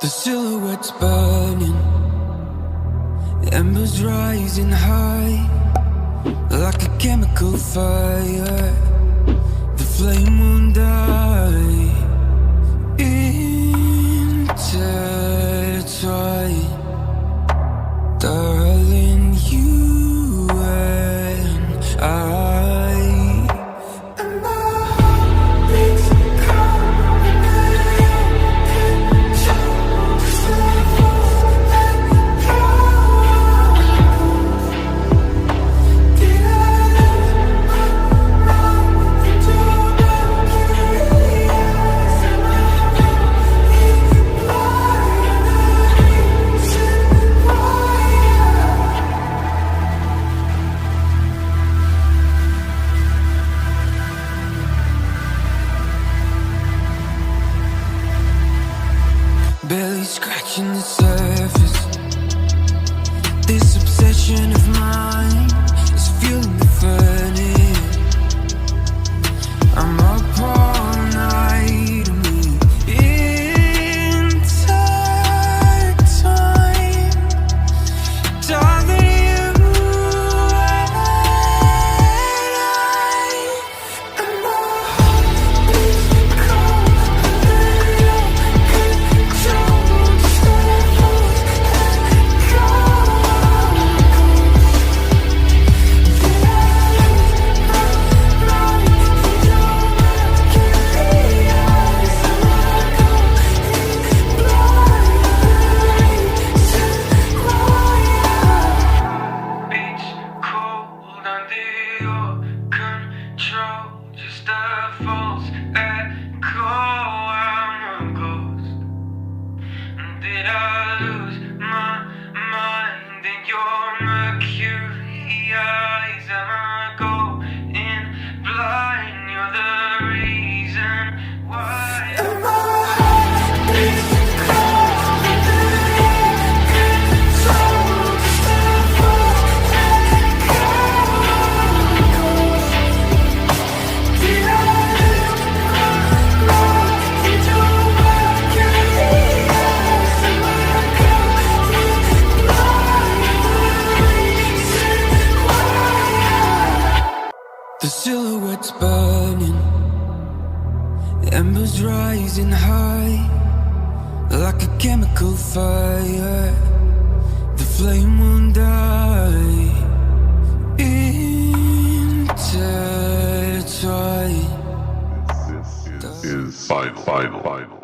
The silhouette's burning, the embers rising high, like a chemical fire. The flame won't die. Intertwined, darling, you and I. Barely scratching the surface. This obsession of mine is fueling the furnace. I'm up all night and we intertwine. Darling, you and I. And my heart beats cold under your control. Just a false echo, I'm a ghost. Did I lose my mind in your mercury eyes? Am I going blind? You're the reason why. Am I The silhouette's burning, the embers rising high, like a chemical fire. The flame won't die. Intertwined. This is final.